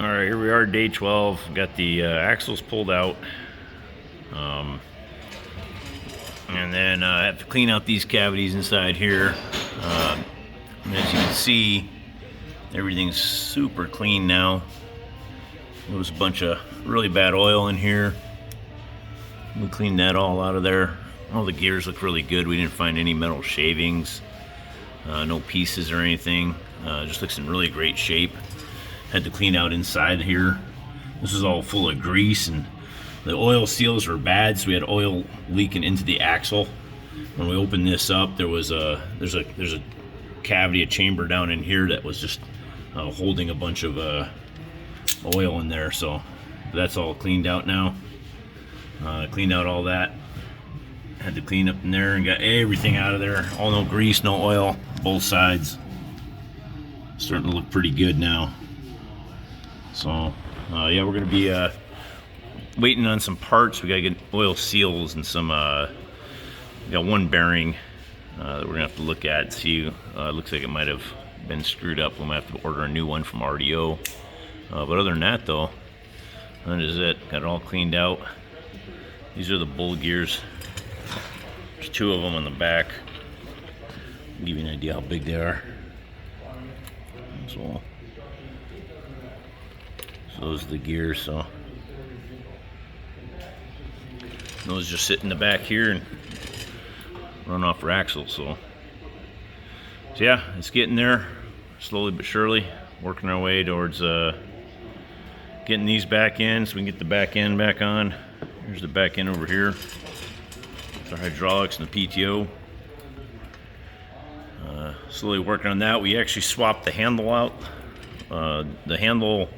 All right, here we are, day 12. Got the axles pulled out. And then I have to clean out these cavities inside here. And as you can see, everything's super clean now. There was a bunch of really bad oil in here. We cleaned that all out of there. All the gears look really good. We didn't find any metal shavings, no pieces or anything. Just looks in really great shape. Had to clean out inside here. This is all full of grease, and the oil seals were bad, so we had oil leaking into the axle. When we opened this up, there's a cavity, a chamber down in here that was just holding a bunch of oil in there. So that's all cleaned out now. Cleaned out all that. Had to clean up in there and got everything out of there. All no grease, no oil, both sides. Starting to look pretty good now. So yeah, we're gonna be waiting on some parts. We gotta get oil seals and some. We got one bearing that we're gonna have to look at and see. Looks like it might have been screwed up. We might have to order a new one from RDO. But other than that, though, that is it. Got it all cleaned out. These are the bull gears. There's two of them on the back. I'll give you an idea how big they are. So those are the gears. So those just sit in the back here and run off our axles. So yeah, it's getting there, slowly but surely, working our way towards getting these back in so we can get the back end back on. Here's the back end over here. The hydraulics and the PTO. Slowly working on that. We actually swapped the handle out. The handle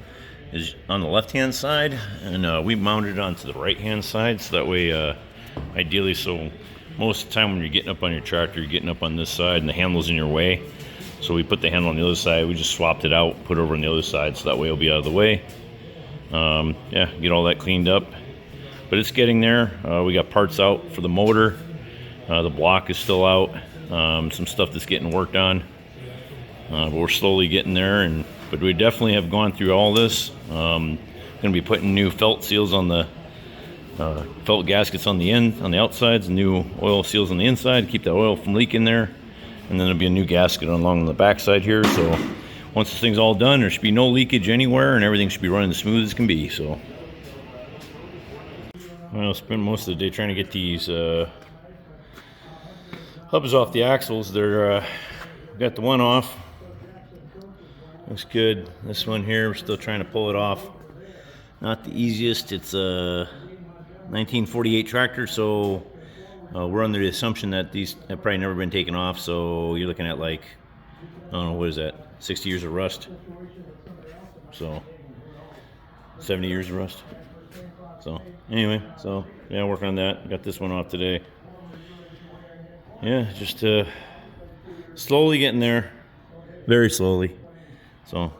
is on the left hand side, and we mounted it onto the right hand side, so that way ideally, so most of the time when you're getting up on your tractor, you're getting up on this side and the handle's in your way. So we put the handle on the other side. We just swapped it out, put it over on the other side, so that way it'll be out of the way. Yeah, get all that cleaned up. But it's getting there. We got parts out for the motor. The block is still out. Some stuff that's getting worked on. But we're slowly getting there. But we definitely have gone through all this. Going to be putting new felt seals on the felt gaskets on the outsides, new oil seals on the inside to keep the oil from leaking there. And then there'll be a new gasket along the back side here. So once this thing's all done, there should be no leakage anywhere, and everything should be running as smooth as can be. So I'll spend most of the day trying to get these hubs off the axles. They're got the one off. Looks good. This one here, we're still trying to pull it off. Not the easiest. It's a 1948 tractor, so we're under the assumption that these have probably never been taken off. So you're looking at, like, I don't know, what is that? 60 years of rust. So 70 years of rust. So anyway, so yeah, working on that. Got this one off today. Yeah, just slowly getting there, very slowly. So,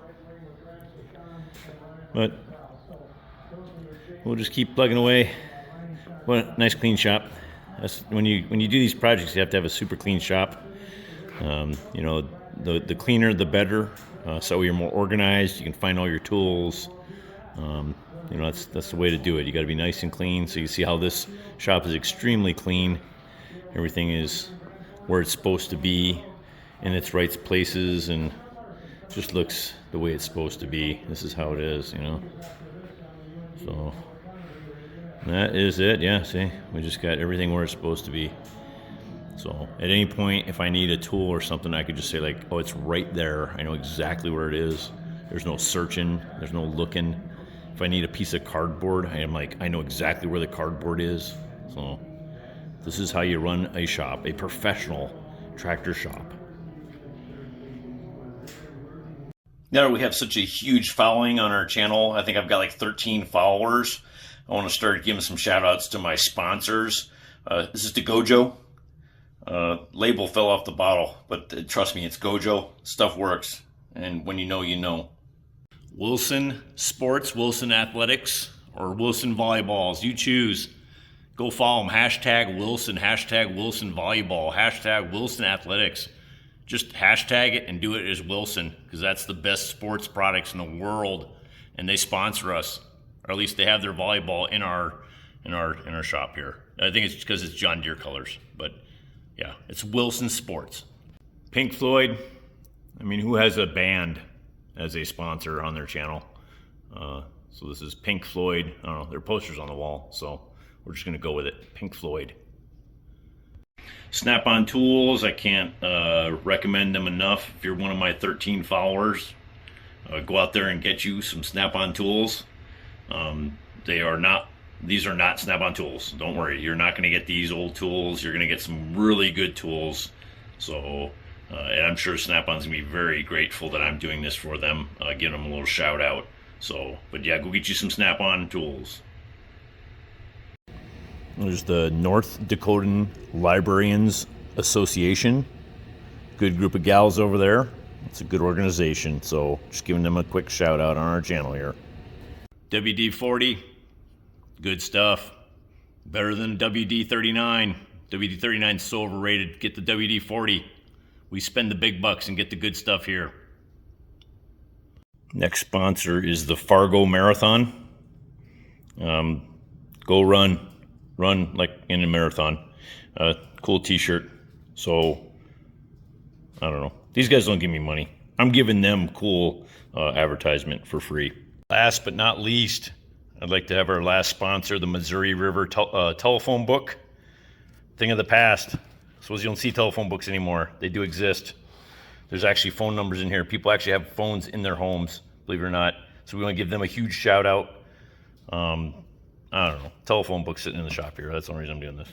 but we'll just keep plugging away. What a nice clean shop. That's when you do these projects, you have to have a super clean shop. You know, the cleaner the better. So you're more organized. You can find all your tools. You know, that's the way to do it. You got to be nice and clean. So you see how this shop is extremely clean. Everything is where it's supposed to be, in its right places, and just looks the way it's supposed to be. This is how it is, you know. So that is it. Yeah, see, we just got everything where it's supposed to be. So at any point, if I need a tool or something, I could just say, like, oh, it's right there. I know exactly where it is. There's no searching. There's no looking. If I need a piece of cardboard, I am like, I know exactly where the cardboard is. So this is how you run a shop, a professional tractor shop. Now that we have such a huge following on our channel, I think I've got like 13 followers. I want to start giving some shout outs to my sponsors. This is the Gojo. Label fell off the bottle, but trust me, it's Gojo. Stuff works. And when you know, you know. Wilson Sports, Wilson Athletics, or Wilson Volleyballs. You choose. Go follow them. Hashtag Wilson, hashtag Wilson Volleyball, hashtag Wilson Athletics. Just hashtag it and do it as Wilson, because that's the best sports products in the world. and they sponsor us, or at least they have their volleyball in our shop here. I think it's because it's John Deere colors, but yeah, it's Wilson Sports. Pink Floyd. I mean, who has a band as a sponsor on their channel? So this is Pink Floyd. I don't know, there are posters on the wall, so we're just gonna go with it. Pink Floyd. Snap-on tools, I can't recommend them enough. If you're one of my 13 followers, go out there and get you some Snap-on tools. These are not Snap-on tools. Don't worry, you're not gonna get these old tools. You're gonna get some really good tools. So, and I'm sure Snap-on's gonna be very grateful that I'm doing this for them, giving them a little shout out. So, but yeah, go get you some Snap-on tools. There's the North Dakotan Librarians Association. Good group of gals over there. It's a good organization, so just giving them a quick shout out on our channel here. WD-40, good stuff. Better than WD-39. WD-39 is so overrated. Get the WD-40. We spend the big bucks and get the good stuff here. Next sponsor is the Fargo Marathon. Go run like in a marathon. Cool t-shirt. So I don't know, these guys don't give me money. I'm giving them cool advertisement for free. Last but not least, I'd like to have our last sponsor, the Missouri River telephone book. Thing of the past. Suppose you don't see telephone books anymore. They do exist. There's actually phone numbers in here. People actually have phones in their homes, believe it or not. So we want to give them a huge shout out. I don't know. Telephone book sitting in the shop here. That's the only reason I'm doing this.